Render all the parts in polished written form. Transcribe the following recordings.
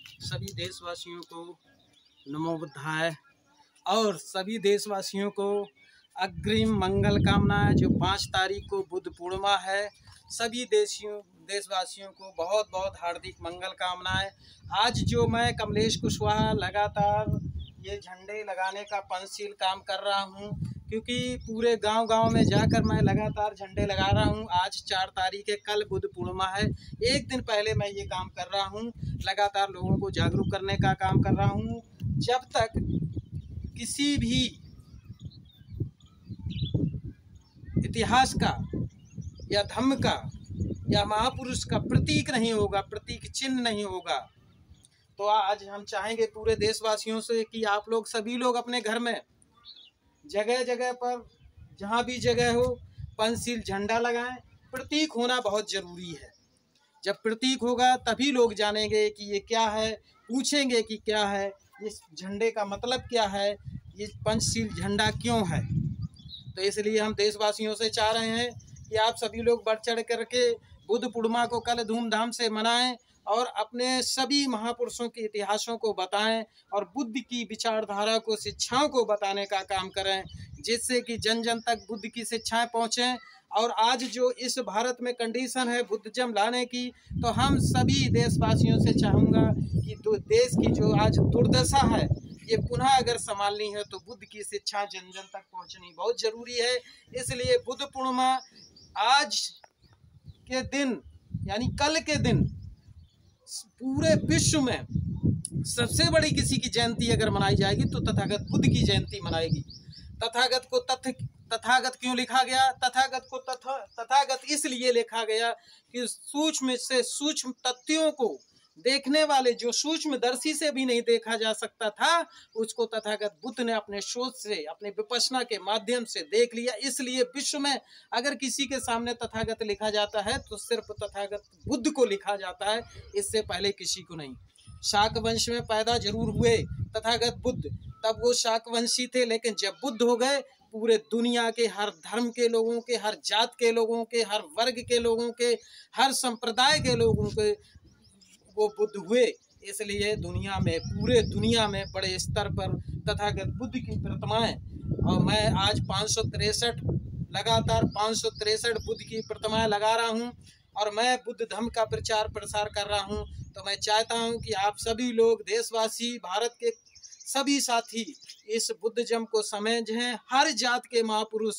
सभी देशवासियों को नमो बुद्धाय और सभी देशवासियों को अग्रिम मंगल कामनाएं। जो 5 तारीख को बुद्ध पूर्णिमा है, सभी देशवासियों को बहुत बहुत हार्दिक मंगल कामनाएं। आज जो मैं कमलेश कुशवाहा लगातार ये झंडे लगाने का पंचशील काम कर रहा हूँ, क्योंकि पूरे गांव-गांव में जाकर मैं लगातार झंडे लगा रहा हूँ। आज 4 तारीख है, कल बुद्ध पूर्णिमा है। एक दिन पहले मैं ये काम कर रहा हूँ, लगातार लोगों को जागरूक करने का काम कर रहा हूँ। जब तक किसी भी इतिहास का या धर्म का या महापुरुष का प्रतीक नहीं होगा, प्रतीक चिन्ह नहीं होगा, तो आज हम चाहेंगे पूरे देशवासियों से कि आप लोग सभी लोग अपने घर में जगह जगह पर जहाँ भी जगह हो पंचशील झंडा लगाएं। प्रतीक होना बहुत ज़रूरी है। जब प्रतीक होगा तभी लोग जानेंगे कि ये क्या है, पूछेंगे कि क्या है, इस झंडे का मतलब क्या है, ये पंचशील झंडा क्यों है। तो इसलिए हम देशवासियों से चाह रहे हैं कि आप सभी लोग बढ़ चढ़ करके बुद्ध पूर्णिमा को कल धूमधाम से मनाएं और अपने सभी महापुरुषों के इतिहासों को बताएं और बुद्ध की विचारधारा को, शिक्षाओं को बताने का काम करें, जिससे कि जन जन तक बुद्ध की शिक्षाएं पहुँचें। और आज जो इस भारत में कंडीशन है बुद्धिज्म लाने की, तो हम सभी देशवासियों से चाहूँगा कि देश की जो आज दुर्दशा है ये पुनः अगर संभालनी है तो बुद्ध की शिक्षा जन जन तक पहुंचनी बहुत ज़रूरी है। इसलिए बुद्ध पूर्णिमा आज के दिन यानी कल के दिन पूरे विश्व में सबसे बड़ी किसी की जयंती अगर मनाई जाएगी तो तथागत बुद्ध की जयंती मनाएगी। तथागत को तथागत क्यों लिखा गया? तथागत को तथागत इसलिए लिखा गया कि सूक्ष्म से सूक्ष्म तथ्यों को देखने वाले, जो सूक्ष्मदर्शी से भी नहीं देखा जा सकता था, उसको तथागत बुद्ध ने अपने शोध से, अपने विपश्यना के माध्यम से देख लिया। इसलिए विश्व में अगर किसी के सामने तथागत लिखा जाता है तो सिर्फ तथागत बुद्ध को लिखा जाता है, इससे पहले किसी को नहीं। शाक वंश में पैदा जरूर हुए तथागत बुद्ध, तब वो शाक वंशी थे, लेकिन जब बुद्ध हो गए पूरे दुनिया के हर धर्म के लोगों के, हर जात के लोगों के, हर वर्ग के लोगों के, हर संप्रदाय के लोगों के वो बुद्ध हुए। इसलिए दुनिया में, पूरे दुनिया में बड़े स्तर पर तथागत बुद्ध की प्रतिमाएं, और मैं आज 563 लगातार 563 बुद्ध की प्रतिमाएं लगा रहा हूं और मैं बुद्ध धर्म का प्रचार प्रसार कर रहा हूं। तो मैं चाहता हूं कि आप सभी लोग, देशवासी, भारत के सभी साथी इस बुद्धिज्म को समझें। हर जात के महापुरुष,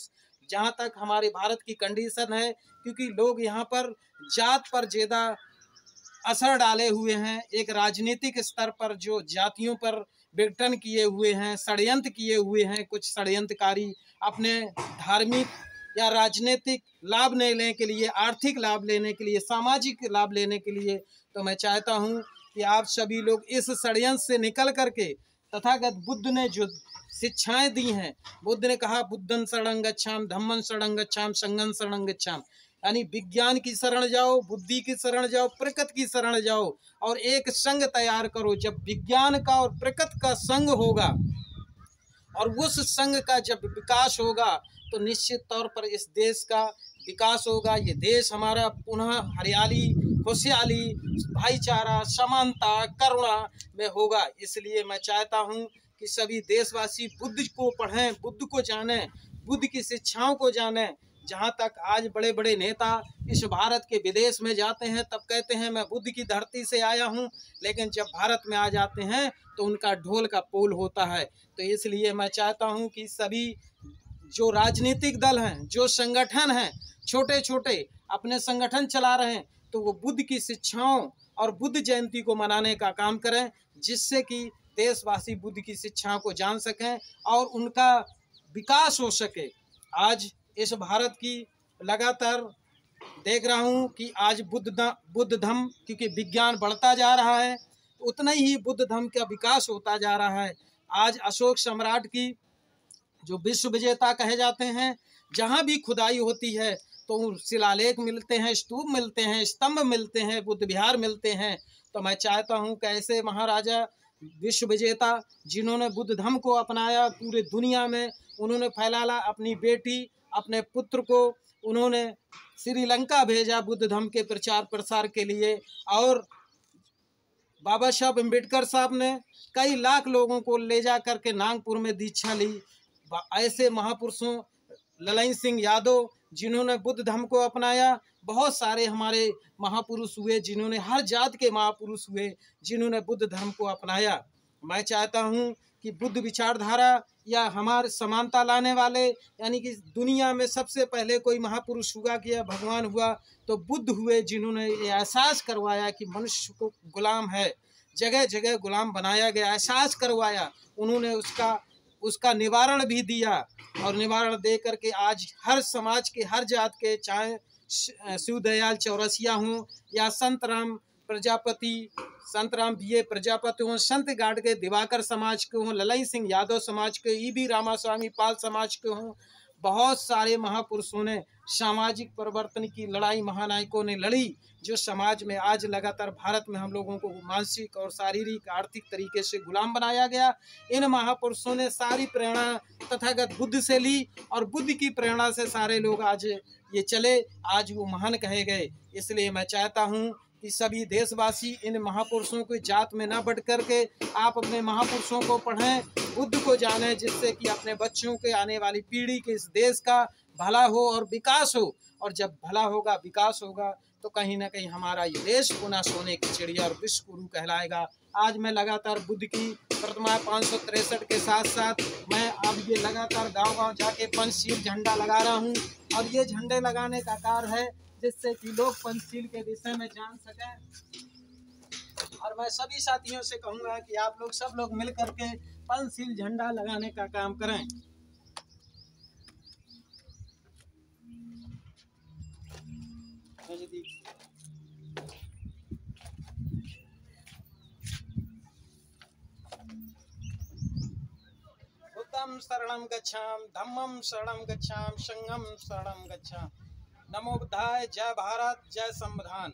जहां तक हमारे भारत की कंडीशन है, क्योंकि लोग यहाँ पर जात पर ज़्यादा असर डाले हुए हैं, एक राजनीतिक स्तर पर जो जातियों पर विघटन किए हुए हैं, षड्यंत्र किए हुए हैं कुछ षड्यंत्रकारी, अपने धार्मिक या राजनीतिक लाभ लेने के लिए, आर्थिक लाभ लेने के लिए, सामाजिक लाभ लेने के लिए। तो मैं चाहता हूं कि आप सभी लोग इस षड्यंत्र से निकल करके तथागत बुद्ध ने जो शिक्षाएं दी हैं, बुद्ध ने कहा बुद्धं शरणं गच्छामि, धम्मं शरणं गच्छामि, संघं शरणं गच्छामि, यानी विज्ञान की शरण जाओ, बुद्धि की शरण जाओ, प्रकृति की शरण जाओ और एक संघ तैयार करो। जब विज्ञान का और प्रकृति का संघ होगा और उस संघ का जब विकास होगा तो निश्चित तौर पर इस देश का विकास होगा। ये देश हमारा पुनः हरियाली, खुशहाली, भाईचारा, समानता, करुणा में होगा। इसलिए मैं चाहता हूँ कि सभी देशवासी बुद्ध को पढ़ें, बुद्ध को जानें, बुद्ध की शिक्षाओं को जानें। जहाँ तक आज बड़े बड़े नेता इस भारत के विदेश में जाते हैं तब कहते हैं मैं बुद्ध की धरती से आया हूँ, लेकिन जब भारत में आ जाते हैं तो उनका ढोल का पोल होता है। तो इसलिए मैं चाहता हूँ कि सभी जो राजनीतिक दल हैं, जो संगठन हैं, छोटे छोटे अपने संगठन चला रहे हैं, तो वो बुद्ध की शिक्षाओं और बुद्ध जयंती को मनाने का काम करें, जिससे कि देशवासी बुद्ध की शिक्षाओं को जान सकें और उनका विकास हो सके। आज इस भारत की लगातार देख रहा हूँ कि आज बुद्ध धर्म, क्योंकि विज्ञान बढ़ता जा रहा है, उतना ही बुद्ध धर्म का विकास होता जा रहा है। आज अशोक सम्राट की जो विश्व विजेता कहे जाते हैं, जहाँ भी खुदाई होती है तो शिलालेख मिलते हैं, स्तूप मिलते हैं, स्तंभ मिलते हैं, बुद्ध विहार मिलते हैं। तो मैं चाहता हूँ कि ऐसे महाराजा विश्व विजेता जिन्होंने बुद्ध धर्म को अपनाया, पूरे दुनिया में उन्होंने फैलाया, अपनी बेटी, अपने पुत्र को उन्होंने श्रीलंका भेजा बुद्ध धर्म के प्रचार प्रसार के लिए, और बाबा साहब अम्बेडकर साहब ने कई लाख लोगों को ले जा करके नागपुर में दीक्षा ली। ऐसे महापुरुषों, ललन सिंह यादव जिन्होंने बुद्ध धर्म को अपनाया, बहुत सारे हमारे महापुरुष हुए जिन्होंने, हर जात के महापुरुष हुए जिन्होंने बुद्ध धर्म को अपनाया। मैं चाहता हूँ कि बुद्ध विचारधारा या हमारे समानता लाने वाले, यानी कि दुनिया में सबसे पहले कोई महापुरुष हुआ कि भगवान हुआ तो बुद्ध हुए, जिन्होंने ये एहसास करवाया कि मनुष्य को गुलाम है, जगह जगह गुलाम बनाया गया, एहसास करवाया। उन्होंने उसका निवारण भी दिया, और निवारण दे करके आज हर समाज के, हर जात के, चाहे शिवदयाल चौरसिया हों या संत राम बीए प्रजापति हों, संत गाड़ के दिवाकर समाज के हों, ललन सिंह यादव समाज के, ईबी रामास्वामी पाल समाज के हों, बहुत सारे महापुरुषों ने सामाजिक परिवर्तन की लड़ाई, महानायकों ने लड़ी, जो समाज में आज लगातार भारत में हम लोगों को मानसिक और शारीरिक आर्थिक तरीके से गुलाम बनाया गया। इन महापुरुषों ने सारी प्रेरणा तथागत बुद्ध से ली, और बुद्ध की प्रेरणा से सारे लोग आज ये चले, आज वो महान कहे गए। इसलिए मैं चाहता हूँ कि सभी देशवासी इन महापुरुषों की जात में न बढ़ करके आप अपने महापुरुषों को पढ़ें, बुद्ध को जानें, जिससे कि अपने बच्चों के, आने वाली पीढ़ी के, इस देश का भला हो और विकास हो। और जब भला होगा, विकास होगा, तो कहीं ना कहीं हमारा ये देश पुनः सोने की चिड़िया और विश्व गुरु कहलाएगा। आज मैं लगातार बुद्ध की प्रतिमा 563 के साथ साथ मैं अब ये लगातार गांव-गांव जाके पंचशील झंडा लगा रहा हूँ, और ये झंडे लगाने का कार्य है जिससे कि लोग पंचशील के विषय में जान सकें। और मैं सभी साथियों से कहूँगा कि आप लोग, सब लोग मिल करके पंचशील झंडा लगाने का काम करें। बुद्धं शरणं गच्छामि, धम्मं शरणं गच्छामि, संघं शरणं गच्छामि। नमो बुद्धाय। जय भारत, जय संविधान।